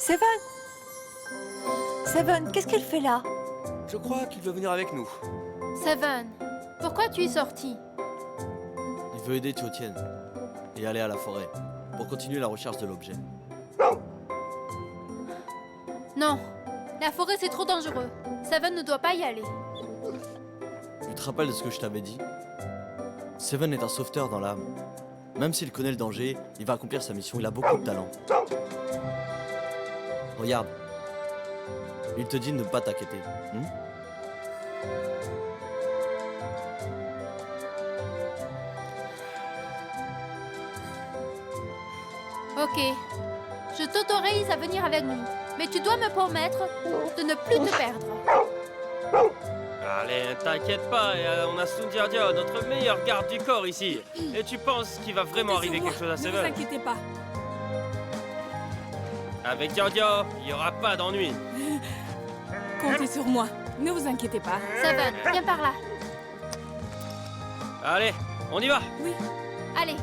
Seven! Seven, qu'est-ce qu'elle fait là? Je crois qu'il veut venir avec nous. Seven, pourquoi tu es sorti? Il veut aider Tio-Tien et aller à la forêt pour continuer la recherche de l'objet. Non, la forêt c'est trop dangereux. Seven ne doit pas y aller. Tu te rappelles de ce que je t'avais dit? Seven est un sauveteur dans l'âme. Même s'il connaît le danger, il va accomplir sa mission, il a beaucoup de talent. Regarde. Il te dit de ne pas t'inquiéter. Ok, je t'autorise à venir avec nous. Mais tu dois me promettre de ne plus te perdre. Allez, t'inquiète pas, on a Sundiadia, notre meilleur garde du corps ici. Et tu penses qu'il va vraiment arriver quelque chose à Ne vous Seven? inquiétez pas. Avec Diadia, il n'y aura pas d'ennui. Comptez sur moi. Ne vous inquiétez pas. Seven, viens par là. Allez, on y va. Oui. Allez.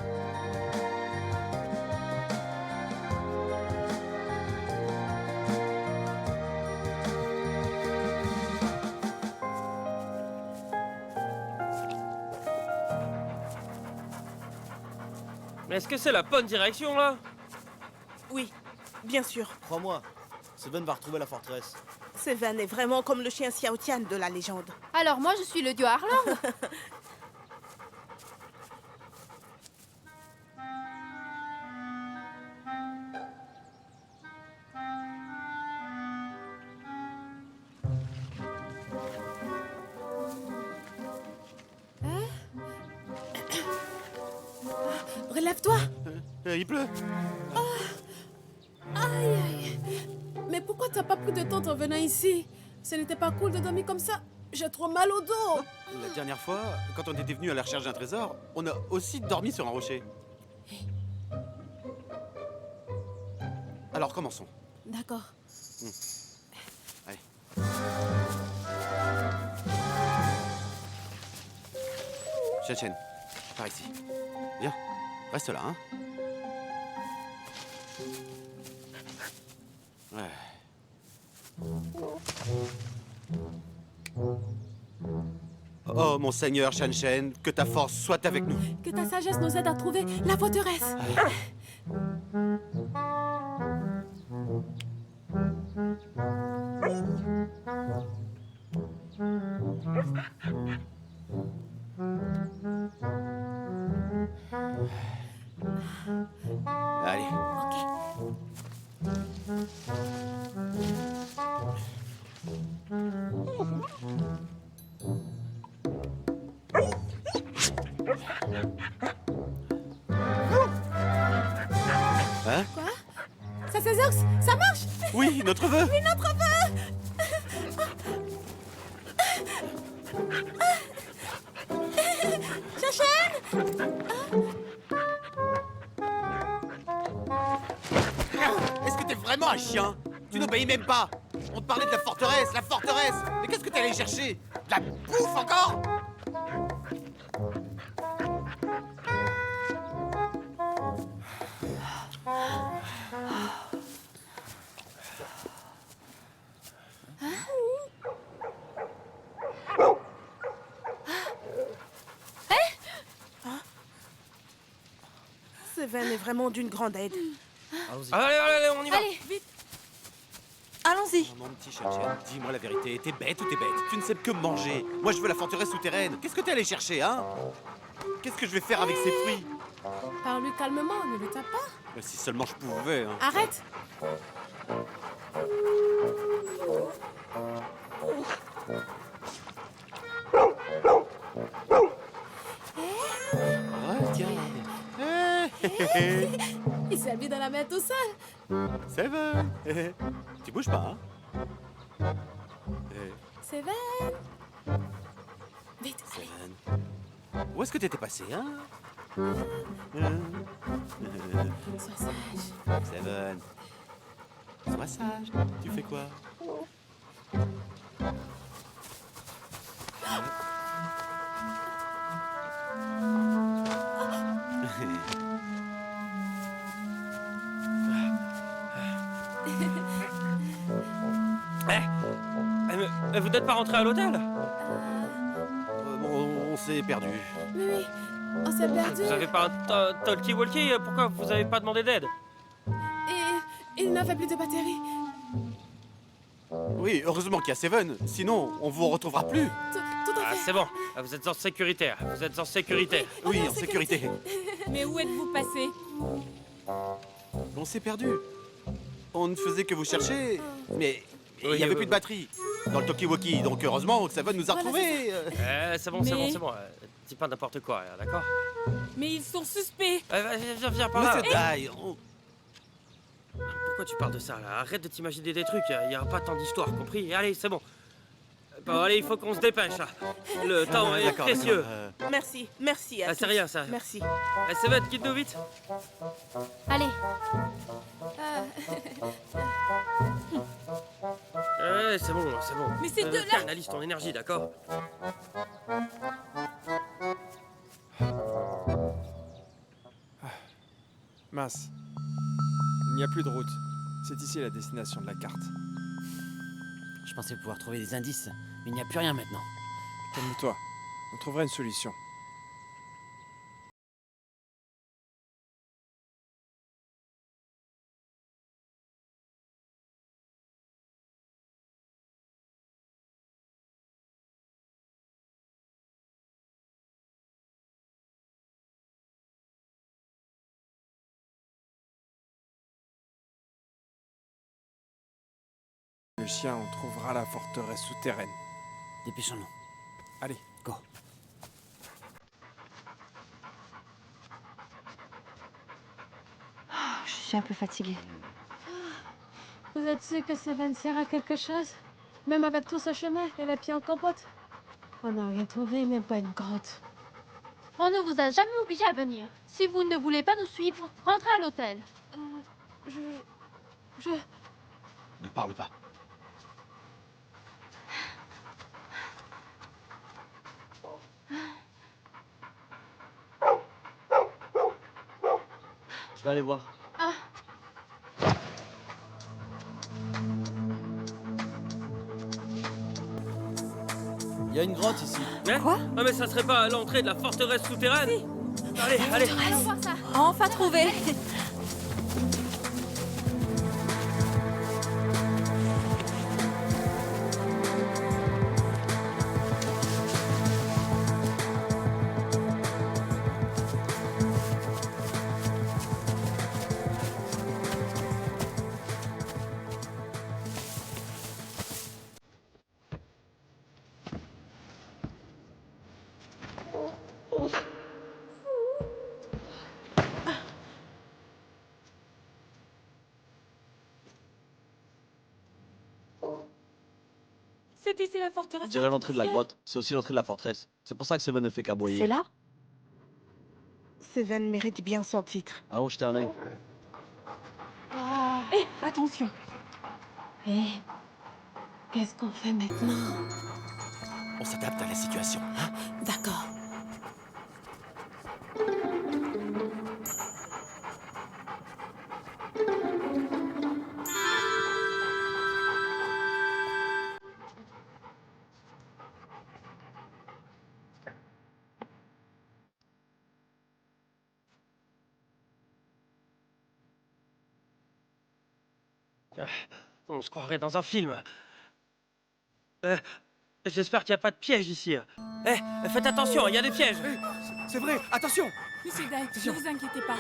Mais est-ce que c'est la bonne direction là? Oui, bien sûr. Crois-moi, Seven va retrouver la forteresse. Seven est vraiment comme le chien Xiao Tian de la légende. Alors moi je suis le dieu Arlong. Relève-toi. Il pleut. Aïe, aïe. Mais pourquoi t'as pas pris de temps en venant ici? Ce n'était pas cool de dormir comme ça. J'ai trop mal au dos. La dernière fois, quand on était venu à la recherche d'un trésor, on a aussi dormi sur un rocher. Alors commençons. D'accord. Allez. Chen, par ici. Viens, reste là, hein. Ouais. Oh mon seigneur Shen, que ta force soit avec nous. Que ta sagesse nous aide à trouver la forteresse. Allez. Ok. Hein? Quoi? Ça c'est Zox. Ça marche. Oui, notre vœu. Oui, notre vœu. Est-ce que t'es vraiment un chien? Tu n'obéis même pas. On te parlait de la forteresse, la forteresse. Mais qu'est-ce que t'es allé chercher? De la bouffe encore? Seven est vraiment d'une grande aide. Allons-y. Allez, on y va. Allez, Allons-y. Oh, mon petit Chen, dis-moi la vérité. T'es bête ou t'es bête? Tu ne sais que manger. Moi, je veux la forteresse souterraine. Qu'est-ce que t'es allé chercher, hein? Qu'est-ce que je vais faire avec ces fruits? Parle-lui calmement, ne le tape pas. Si seulement je pouvais, hein. Arrête. Oh, tiens. Il s'est habillé dans la mer tout seul. Seven. Tu bouges pas, hein? Seven. Vite, allez. Seven. Où est-ce que t'étais passé, hein? Sois sage. Seven. Sois sage. Tu fais quoi? Vous n'êtes pas rentré à l'hôtel? On s'est perdu. Oui, on s'est perdu. Vous avez pas un talkie-walkie? Pourquoi vous avez pas demandé d'aide? Et il n'avait plus de batterie. Oui, heureusement qu'il y a Seven. Sinon, on vous retrouvera plus. Tout à Ah, fait. c'est bon. Vous êtes en sécurité. Vous êtes en sécurité. Oui, en sécurité. Mais où êtes-vous passé? On s'est perdu. On ne faisait que vous chercher, mais il Oui, n'y avait oui, plus de batterie dans le talkie-walkie. Donc heureusement, Seven nous a Voilà, retrouvés. C'est bon, c'est bon, Mais- c'est bon. Dis pas n'importe quoi, d'accord? Mais ils sont suspects. Viens par là. Monsieur Dai, Pourquoi tu parles de ça là? Arrête de t'imaginer des trucs, il n'y aura pas tant d'histoires, compris? Allez, c'est bon. Bon, allez, il faut qu'on se dépêche là. Le temps est d'accord, précieux. d'accord. Merci à Ah, c'est tous. rien, ça. Merci. Seven, quitte-nous vite. Allez. C'est bon, c'est bon. Mais ces deux-là- Canalise ton énergie, d'accord? Mince. Il n'y a plus de route. C'est ici la destination de la carte. Je pensais pouvoir trouver des indices, mais il n'y a plus rien maintenant. Calme-toi. On trouvera une solution. Le chien, on trouvera la forteresse souterraine. Dépêchons-nous. Allez. Go. Je suis un peu fatiguée. Vous êtes sûr que Seven sert à quelque chose? Même avec tout ce chemin et les pieds en compote? On n'a rien trouvé, même pas une grotte. On ne vous a jamais obligé à venir. Si vous ne voulez pas nous suivre, rentrez à l'hôtel. Je... Ne parle pas. Je vais aller voir. Il y a une grotte ici. Hein? Quoi? Ah, mais ça serait pas à l'entrée de la forteresse souterraine? Allez, allez. Allons voir ça. Enfin trouvé. C'est ici la Je forteresse. dirais l'entrée de la grotte. C'est aussi l'entrée de la forteresse. C'est pour ça que Seven ne fait qu'aboyer. C'est là? Seven mérite bien son titre. Allons jeter un œil. Attention. Qu'est-ce qu'on fait maintenant? On s'adapte à la situation. D'accord. On se croirait dans un film. J'espère qu'il n'y a pas de piège ici. Faites attention, il y a des pièges. C'est vrai, attention! Monsieur Dai, ne vous inquiétez pas.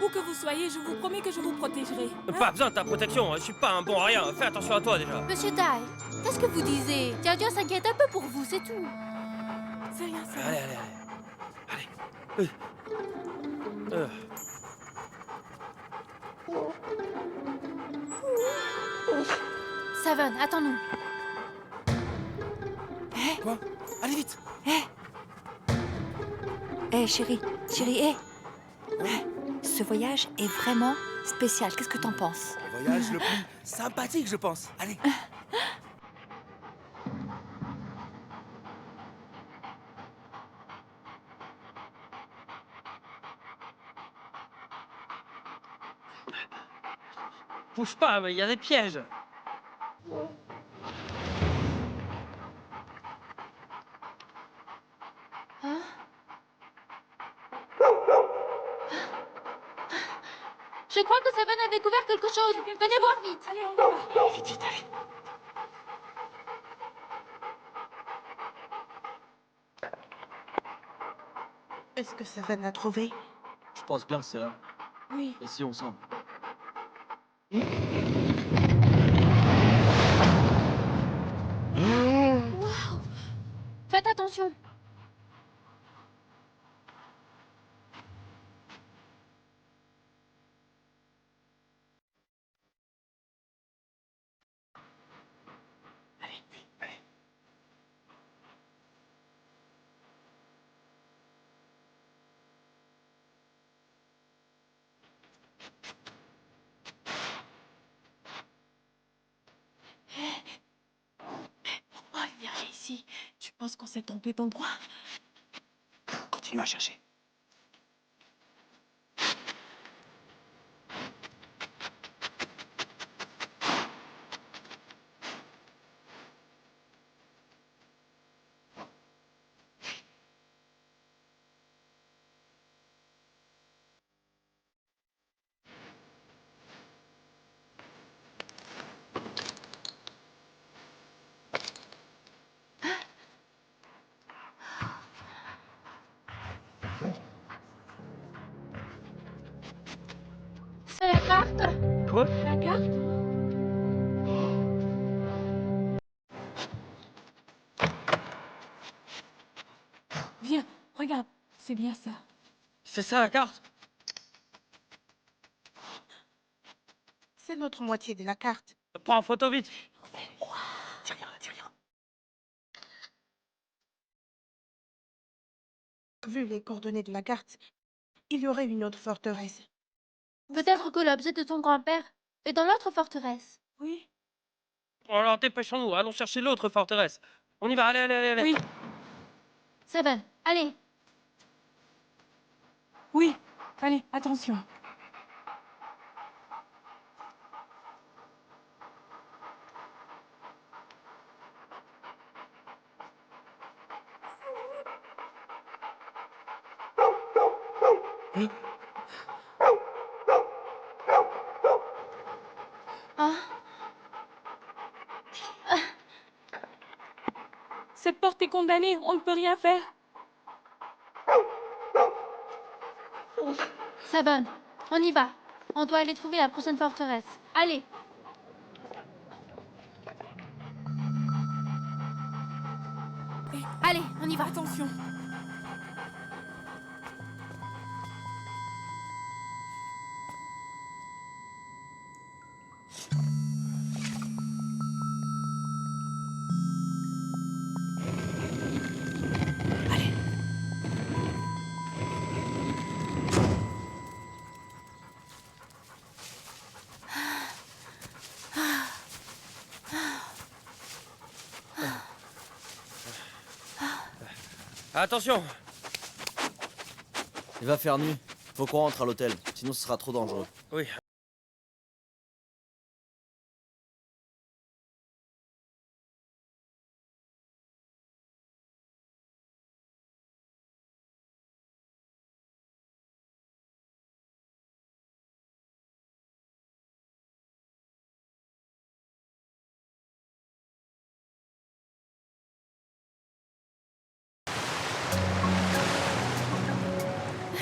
Où que vous soyez, je vous promets que je vous protégerai. Pas besoin de ta protection, je suis pas un bon à rien. Fais attention à toi déjà. Monsieur Tai, qu'est-ce que vous disiez? Giorgio s'inquiète un peu pour vous, c'est tout. C'est rien, c'est Allez, rien. allez, allez. Seven, attends-nous. Quoi? Allez vite. Chérie, ce voyage est vraiment spécial. Qu'est-ce que t'en penses? Le voyage le plus sympathique, je pense. Allez. Bouge pas, mais il y a des pièges. Je crois que Seven a découvert quelque chose. Venez voir vite. Allez, on y va. Vite, vite, allez. Est-ce que Seven a trouvé? Je pense bien que c'est là. Oui. Et si on sent. Waouh. Faites attention. Allez, vite, allez. Pourquoi il vient ici? Tu penses qu'on s'est trompé d'endroit? Continue à chercher. C'est la carte. Quoi? La carte? Viens, regarde. C'est bien ça. C'est ça la carte? C'est l'autre moitié de la carte. Prends en photo vite. Dis rien, dis rien. Vu les coordonnées de la carte, il y aurait une autre forteresse. Peut-être que l'objet de ton grand-père est dans l'autre forteresse. Oui. Alors dépêchons-nous, allons chercher l'autre forteresse. On y va, allez, allez, allez, allez. Oui. Seven, allez. Oui. Allez, attention. Ah, Cette porte est condamnée. On ne peut rien faire. Seven, on y va. On doit aller trouver la prochaine forteresse. Allez. Allez, on y va. Attention. Attention. Il va faire nuit. Faut qu'on rentre à l'hôtel, sinon ce sera trop dangereux. Oui.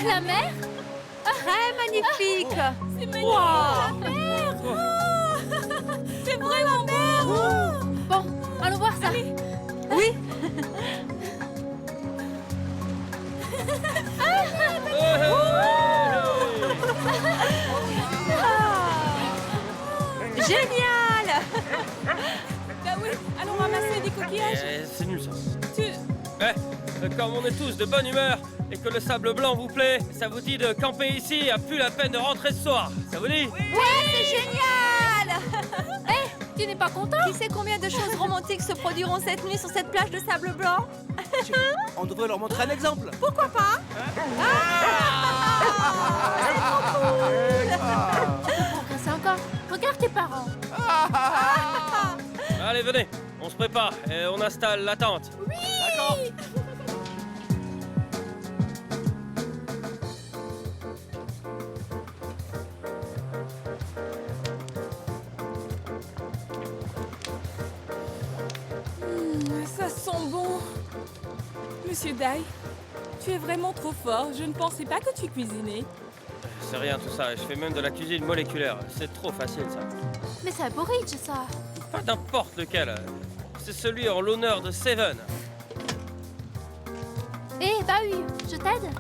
La mer? Très magnifique. C'est magnifique. La mer. C'est vraiment mer. Bon, allons voir ça. Oui. Génial. Bah oui, allons ramasser des coquillages. C'est nul ça. Tu... Comme on est tous de bonne humeur et que le sable blanc vous plaît, ça vous dit de camper ici, a plus la peine de rentrer ce soir. Ça vous dit? C'est génial. Tu n'es pas content? Tu sais combien de choses romantiques se produiront cette nuit sur cette plage de sable blanc? On devrait leur montrer un exemple. Pourquoi pas? C'est encore. Regarde tes parents. Allez, venez, on se prépare et on installe la tente. D'accord. Ça sent bon. Monsieur Dai, tu es vraiment trop fort. Je ne pensais pas que tu cuisinais. C'est rien tout ça, je fais même de la cuisine moléculaire. C'est trop facile ça. Mais c'est un porridge, ça. Pas n'importe lequel. C'est celui en l'honneur de Seven. Hé, bah oui, je t'aide.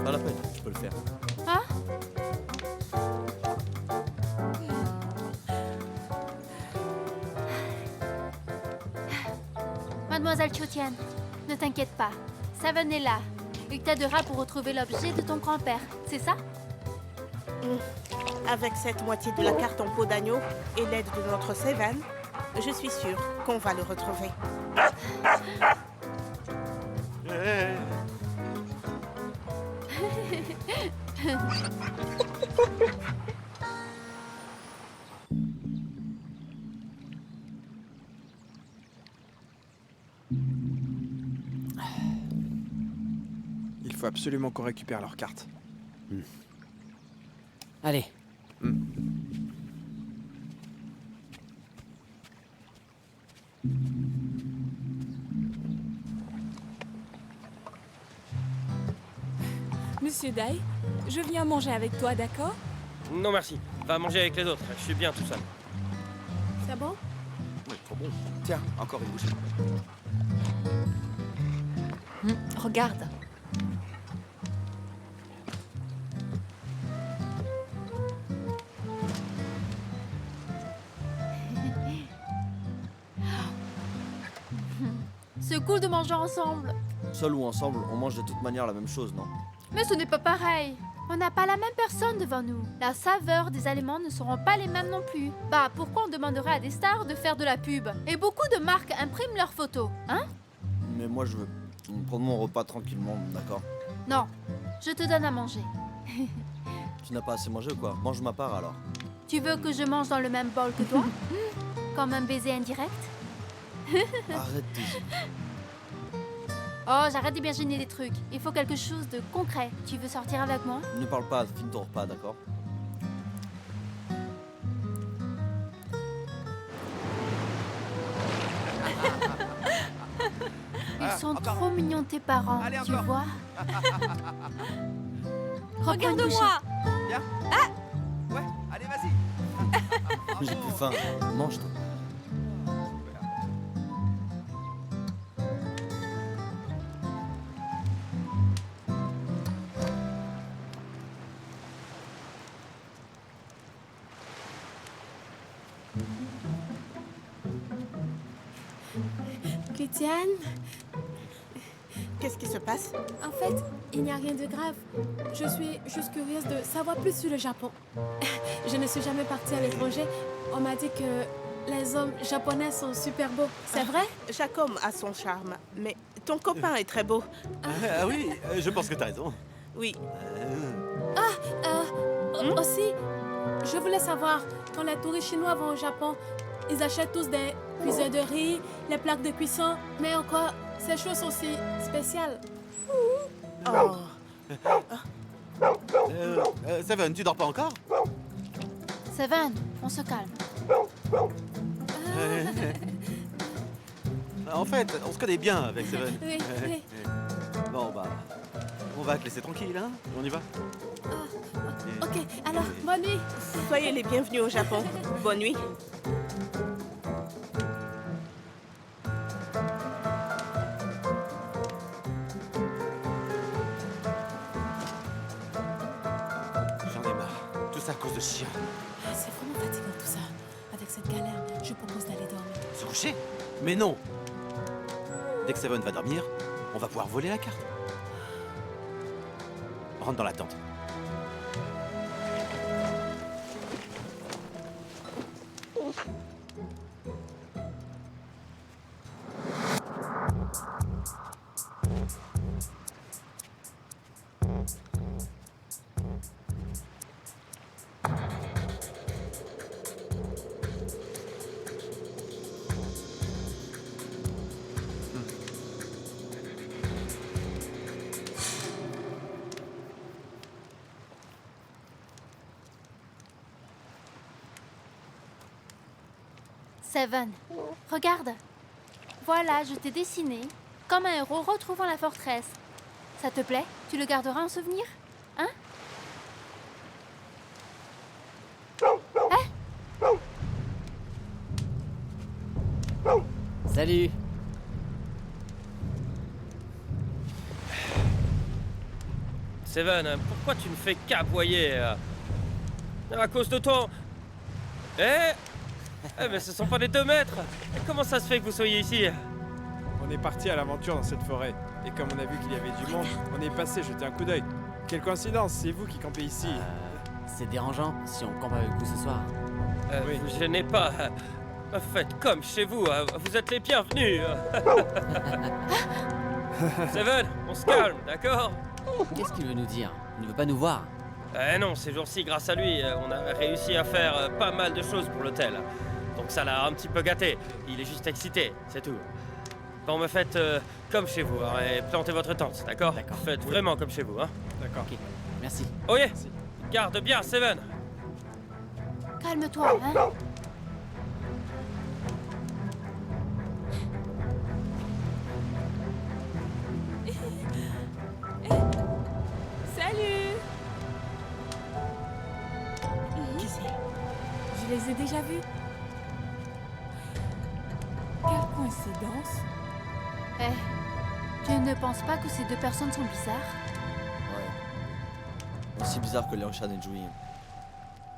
Pas la peine, je peux le faire. Hein? Mademoiselle Chutian, ne t'inquiète pas. Seven est là. Il t'aidera pour retrouver l'objet de ton grand-père, c'est ça? Avec cette moitié de la carte en peau d'agneau et l'aide de notre Seven, je suis sûre qu'on va le retrouver. Il faut absolument qu'on récupère leur carte. Allez. Monsieur Dai, je viens manger avec toi, d'accord? Non merci, va manger avec les autres, je suis bien tout seul. C'est bon? Ouais, trop bon. Tiens, encore une bouchée. Regarde. C'est cool de manger ensemble. Seul ou ensemble, on mange de toute manière la même chose, non? Mais ce n'est pas pareil. On n'a pas la même personne devant nous. La saveur des aliments ne seront pas les mêmes non plus. Bah, pourquoi on demanderait à des stars de faire de la pub? Et beaucoup de marques impriment leurs photos, hein? Mais moi, je veux prendre mon repas tranquillement, d'accord? Non, je te donne à manger. Tu n'as pas assez mangé ou quoi? Mange ma part alors. Tu veux que je mange dans le même bol que toi? Comme un baiser indirect? Arrête tes... Oh, j'arrête d'imaginer des trucs. Il faut quelque chose de concret. Tu veux sortir avec moi? Ne parle pas, finis ton repas, d'accord? Ils sont trop mignons tes parents, Allez, tu encore. vois? Reprends une bouchée. Regarde-moi. Bien. Ouais, allez, vas-y. J'ai plus faim. Mange toi. Chrétienne, Qu'est-ce qui se passe? en fait, il n'y a rien de grave. Je suis juste curieuse de savoir plus sur le Japon. Je ne suis jamais partie à l'étranger. On m'a dit que les hommes japonais sont super beaux. C'est vrai? Jacob a son charme, mais ton copain est très beau. Ah oui, je pense que t'as raison. Oui, Aussi, je voulais savoir, quand les touristes chinois vont au Japon, ils achètent tous des cuiseurs de riz, les plaques de cuisson, mais encore, ces choses aussi spéciales. oh, Seven, tu dors pas encore? Seven, on se calme. En fait, on se connaît bien avec Seven. Oui, oui. Bon, bah, on va te laisser tranquille, hein? On y va? Ok, alors, bonne nuit. soyez les bienvenus au Japon. Bonne nuit. J'en ai marre. Tout ça à cause de ce chien. C'est vraiment fatigant tout ça. Avec cette galère, je propose d'aller dormir. Se coucher? Mais non! Dès que Seven va dormir, on va pouvoir voler la carte. Rentre dans la tente. Seven, regarde. Voilà, je t'ai dessiné comme un héros retrouvant la forteresse. Ça te plaît? Tu le garderas en souvenir? Hein? Salut. Seven, pourquoi tu ne fais qu'aboyer à cause de ton... mais ce sont pas les 2 mètres. Comment ça se fait que vous soyez ici? On est parti à l'aventure dans cette forêt. Et comme on a vu qu'il y avait du monde, on est passé jeter un coup d'œil. Quelle coïncidence, c'est vous qui campez ici. C'est dérangeant si on campe avec vous ce soir. Oui. Je n'ai pas... Faites comme chez vous, vous êtes les bienvenus. Seven, on se calme, d'accord? Qu'est-ce qu'il veut nous dire? Il ne veut pas nous voir. Non, ces jours-ci, grâce à lui, on a réussi à faire pas mal de choses pour l'hôtel. Donc ça l'a un petit peu gâté. Il est juste excité, c'est tout. Bon, me faites comme chez vous, hein, et plantez votre tente, d'accord? D'accord. Faites vraiment comme chez vous, hein. D'accord. Ok, merci. Oh yeah. Garde bien, Seven. Calme-toi, hein? Salut! Qui c'est? Je les ai déjà vus. Quelle coïncidence! Tu ne penses pas que ces 2 personnes sont bizarres? Ouais. Aussi bizarre que Liangshan et Jui.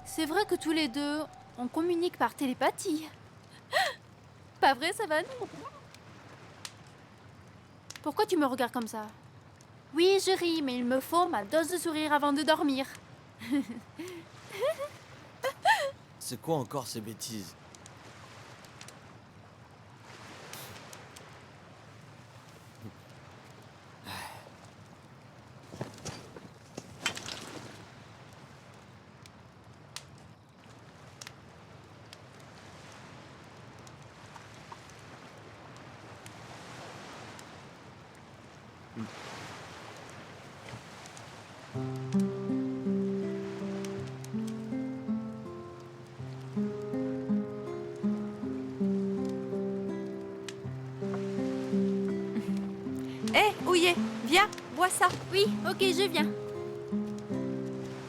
C'est vrai que tous les 2, on communique par télépathie. Pas vrai, Savane? Pourquoi tu me regardes comme ça? Oui, je ris, mais il me faut ma dose de sourire avant de dormir. C'est quoi encore ces bêtises? Hé, Ouillet, viens, bois ça. Oui, ok, je viens.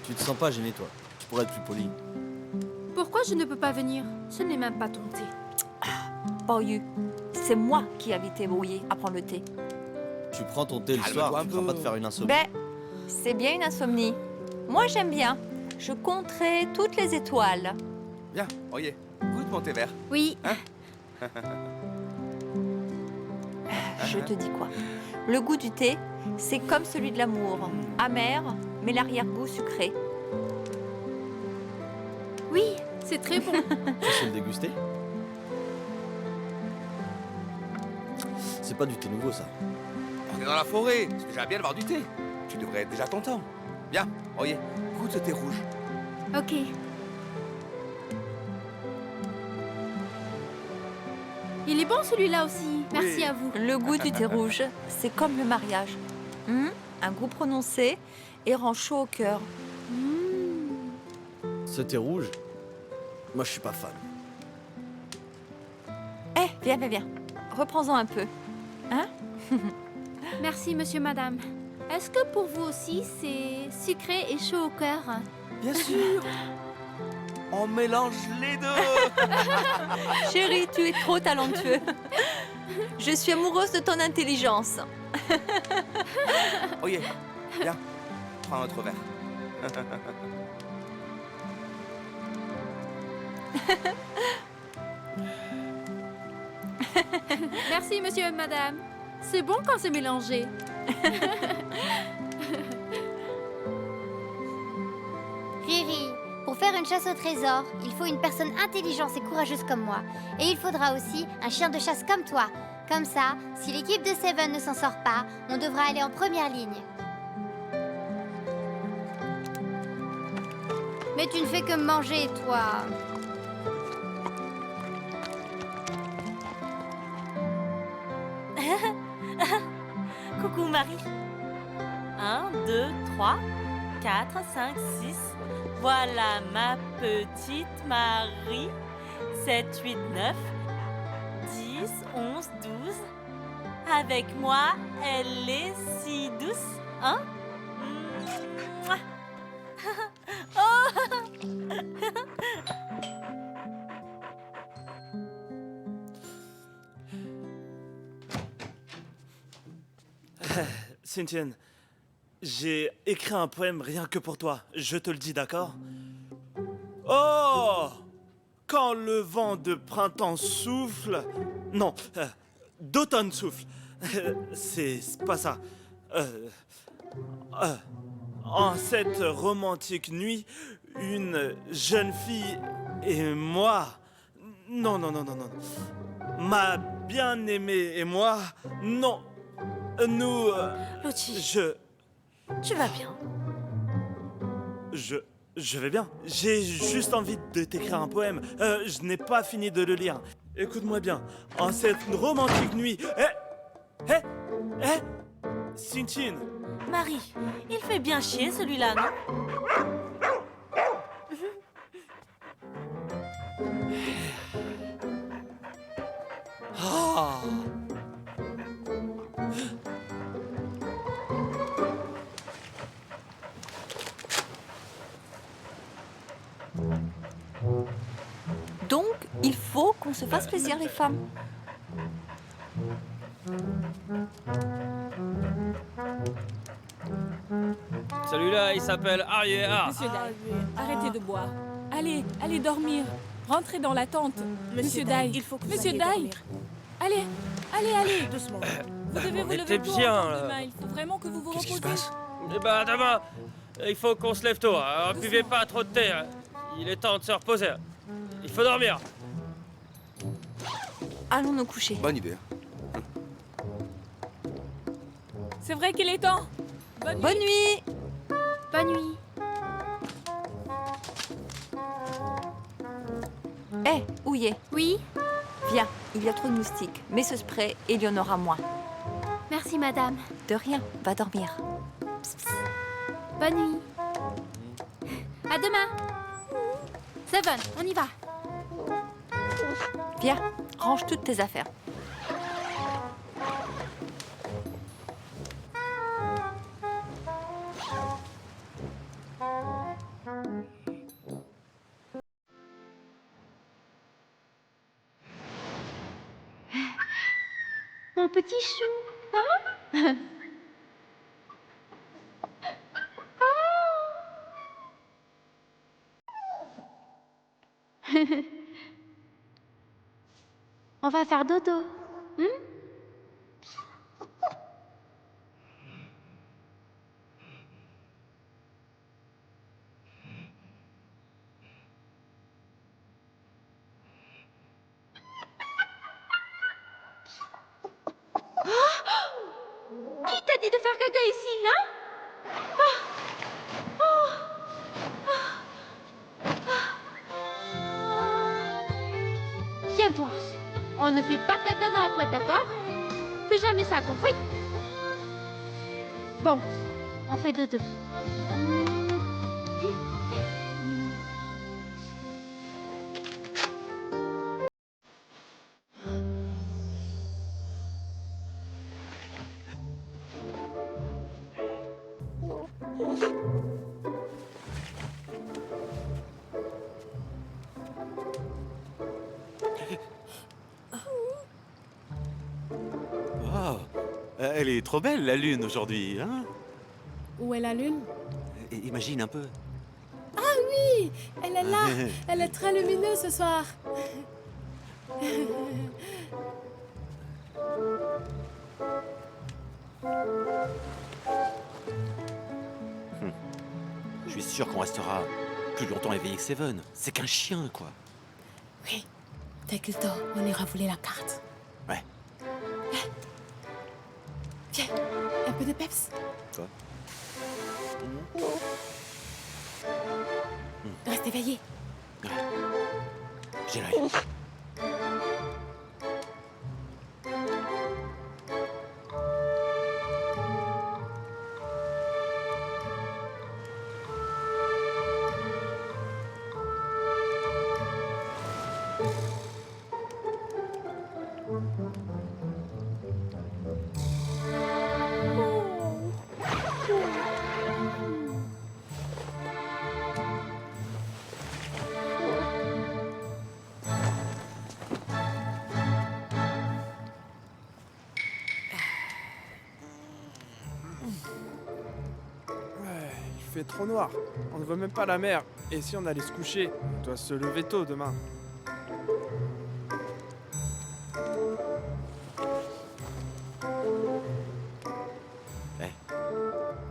Tu te sens pas gêné, toi? Tu pourrais être plus poli. Pourquoi je ne peux pas venir? Ce n'est même pas ton thé. Boyu, c'est moi qui ai invité Ouillet à prendre le thé. Tu prends ton thé le Calme-toi soir, un tu ne vas peu. pas te faire une insomnie. Ben, c'est bien une insomnie. Moi, j'aime bien. Je compterai toutes les étoiles. Viens, Oye, goûte mon thé vert. Oui, Je te dis quoi? Le goût du thé, c'est comme celui de l'amour. Amer, mais l'arrière-goût sucré. oui, c'est très bon. Tu sais le déguster? C'est pas du thé nouveau, ça. On est dans la forêt, c'est déjà bien d'avoir du thé. Tu devrais être déjà content. Viens, Oye, goûte ce thé rouge. Ok. Il est bon celui-là aussi. Merci Oui. à vous. Le goût du thé rouge, c'est comme le mariage. Un goût prononcé et rend chaud au cœur. Ce thé rouge, moi je suis pas fan. Viens, viens, viens. Reprends-en un peu. Merci, monsieur, madame. Est-ce que pour vous aussi, c'est sucré et chaud au cœur? Bien sûr. On mélange les deux. Chérie, tu es trop talentueux. Je suis amoureuse de ton intelligence. Oye, viens, prends notre verre. Merci, monsieur, madame. C'est bon quand c'est mélangé. Riri, pour faire une chasse au trésor, il faut une personne intelligente et courageuse comme moi. Et il faudra aussi un chien de chasse comme toi. Comme ça, si l'équipe de Seven ne s'en sort pas, on devra aller en première ligne. Mais tu ne fais que manger, toi. Coucou Marie. 1, 2, 3, 4, 5, 6. Voilà ma petite Marie. 7, 8, 9, 10, 11, 12. Avec moi, elle est si douce, hein? Mouah. Oh! Cynthia, j'ai écrit un poème rien que pour toi. Je te le dis, d'accord? Oh! Quand le vent de printemps souffle... Non, d'automne souffle. C'est pas ça. En cette romantique nuit, une jeune fille et moi... Non. Ma bien-aimée et moi... Non. Nous... Lucci, tu vas bien? Je vais bien. J'ai juste envie de t'écrire un poème. Je n'ai pas fini de le lire. Écoute-moi bien. En cette romantique nuit... Cynthia. Marie, il fait bien chier celui-là, non? Ah. Donc, il faut qu'on se fasse plaisir, les femmes. Celui-là, il s'appelle Ariéa. Monsieur Dai, arrêtez de boire. Allez dormir. Rentrez dans la tente. Monsieur Dai, il faut que vous Monsieur alliez Dai. dormir. Allez. Doucement. Vous devez vous était lever tôt bien, encore là. demain. Il faut vraiment que vous vous Qu'est-ce qui se reposiez. passe? Eh ben, demain, il faut qu'on se lève tôt. Alors, buvez pas trop de thé. Il est temps de se reposer. Il faut dormir. Allons nous coucher. Bonne idée. C'est vrai qu'il est temps. Bonne nuit. Bonne nuit. Hé, Ouillet, Oui, viens, il y a trop de moustiques. Mets ce spray et il y en aura moins. merci madame. De rien, va dormir. Bonne nuit. À demain. Seven, on y va. Viens, range toutes tes affaires. Mon petit chou. Hein? On va faire dodo. Qui t'a dit de faire caca ici, hein? Tiens-toi. On ne fait pas caca dans la couette, d'accord? Fais jamais ça, compris? Bon, on fait dodo. Wow. Elle est trop belle, la lune, aujourd'hui, hein? Où est la lune? Imagine un peu. Ah oui, elle est là. Elle est très lumineuse ce soir. Je suis sûr qu'on restera plus longtemps éveillé que Seven. C'est qu'un chien, quoi. Oui, dès qu'il dort, on ira voler la carte. Ouais. Viens, un peu de peps. Quoi? Reste éveillé. J'ai l'œil. Ouais, il fait trop noir. On ne voit même pas la mer. Et si on allait se coucher? On doit se lever tôt demain.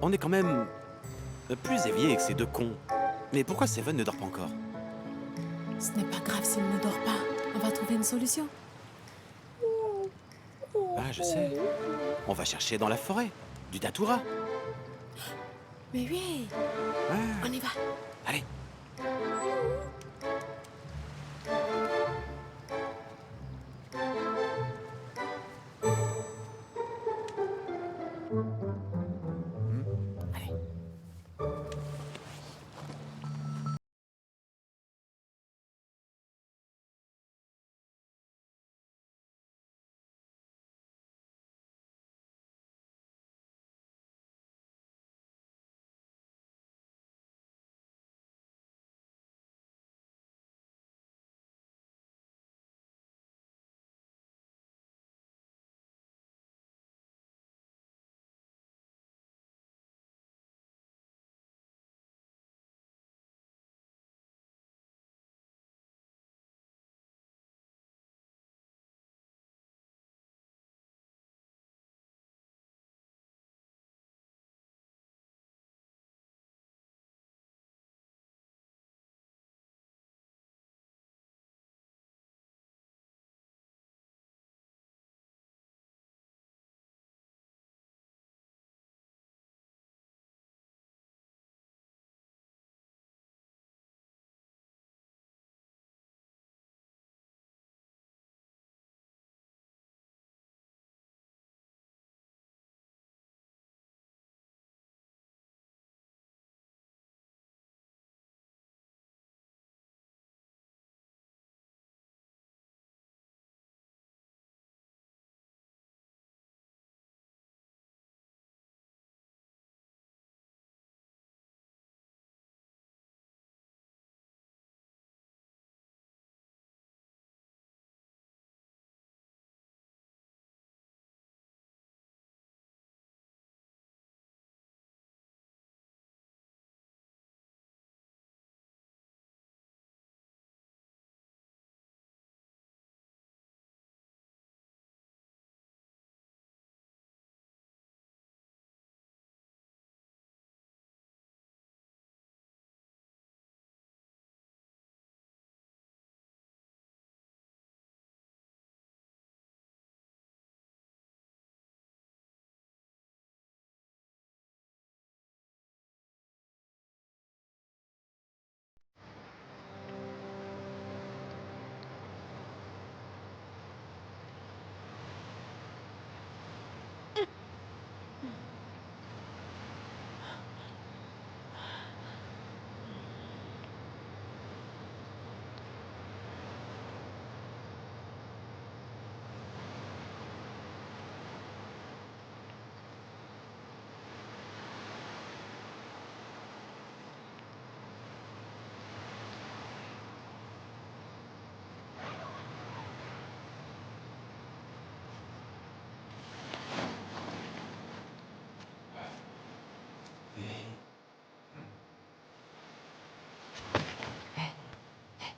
On est quand même plus éveillés que ces deux cons. Mais pourquoi Seven ne dort pas encore? Ce n'est pas grave s'il ne dort pas. On va trouver une solution. Ah, je sais. On va chercher dans la forêt. Du datura. Mais oui, Ouais. on y va. Allez.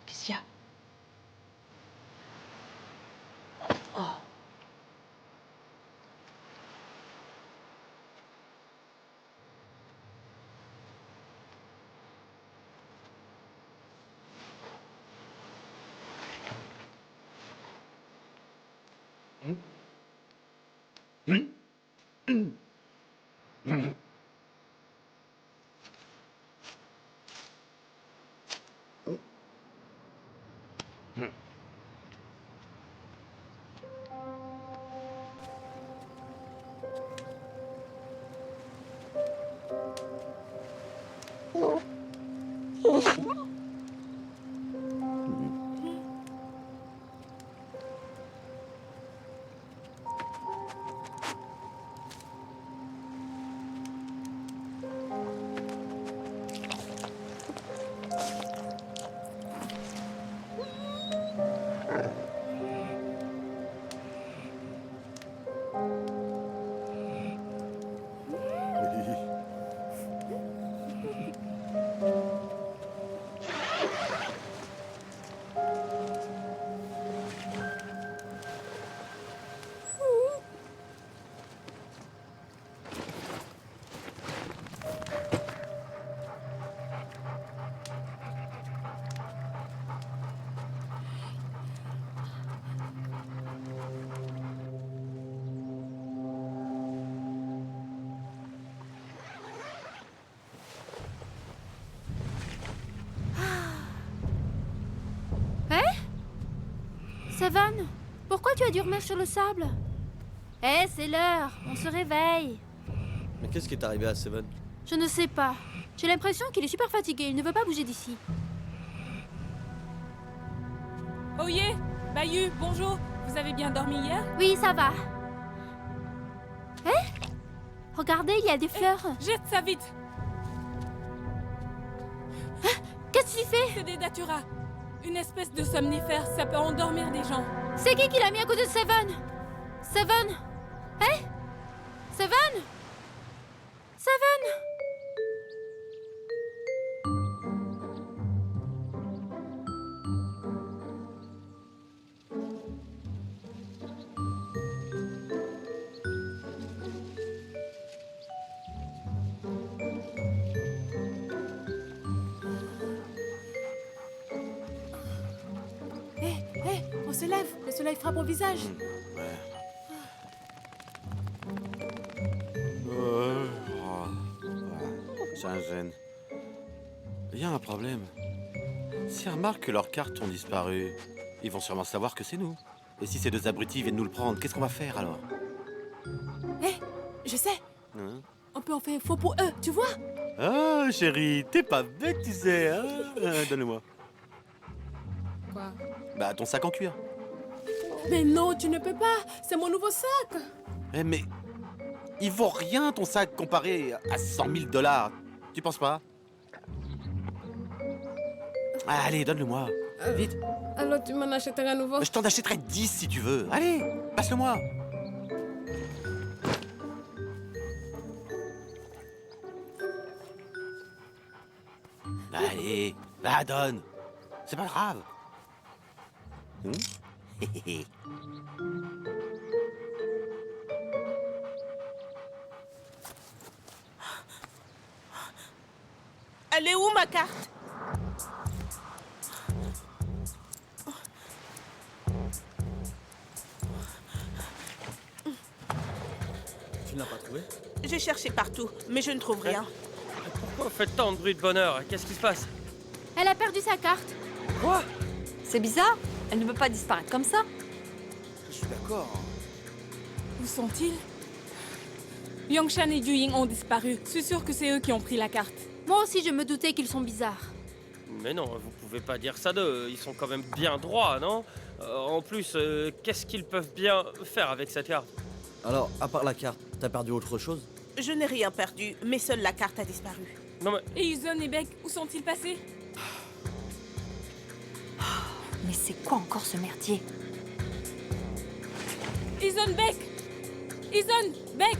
Qu'est-ce qu'il y a? Oh. Seven, pourquoi tu as dormi sur le sable? Eh, c'est l'heure, on se réveille. Mais qu'est-ce qui est arrivé à Seven? Je ne sais pas. J'ai l'impression qu'il est super fatigué, il ne veut pas bouger d'ici. Oye, Bayou, bonjour. Vous avez bien dormi hier? Oui, ça va. Eh? Regardez, il y a des fleurs. Jette ça vite. Qu'est-ce que tu fais? C'est des datura. Une espèce de somnifère, ça peut endormir des gens. C'est qui l'a mis à côté de Seven? Seven? Eh? Seven? Seven? On se lève, le soleil frappe au visage. Ça me gêne. Il y a un problème. S'ils remarquent que leurs cartes ont disparu, ils vont sûrement savoir que c'est nous. Et si ces deux abrutis viennent nous le prendre, qu'est-ce qu'on va faire alors? Je sais, Hein? on peut en faire faux pour eux, tu vois? Ah, chérie, t'es pas bête, tu sais, hein? Donne-le-moi. Quoi? Bah, ton sac en cuir. Mais non, tu ne peux pas, c'est mon nouveau sac. Eh, mais il vaut rien ton sac comparé à 100 000 $. Tu penses pas? Ah, allez, donne-le-moi. Vite. Alors tu m'en achèterais un nouveau? Je t'en achèterai 10 si tu veux. Allez, passe-le-moi. Allez, va, donne. C'est pas grave. Elle est où ma carte? Tu ne l'as pas trouvé? J'ai cherché partout, mais je ne trouve rien. Pourquoi vous faites tant de bruit de bonheur? Qu'est-ce qui se passe? Elle a perdu sa carte. Quoi? C'est bizarre. Elle ne peut pas disparaître comme ça. Je suis d'accord. Où sont-ils? Yongshan et Juying ont disparu. Je suis sûre que c'est eux qui ont pris la carte. Moi aussi, je me doutais qu'ils sont bizarres. Mais non, vous pouvez pas dire ça d'eux. Ils sont quand même bien droits, non? En plus, qu'est-ce qu'ils peuvent bien faire avec cette carte? Alors, à part la carte, t'as perdu autre chose? Je n'ai rien perdu, mais seule la carte a disparu. Non mais... Et Izon et Beck, où sont-ils passés? Mais c'est quoi encore ce merdier? Izon, Beck! Izon, Beck!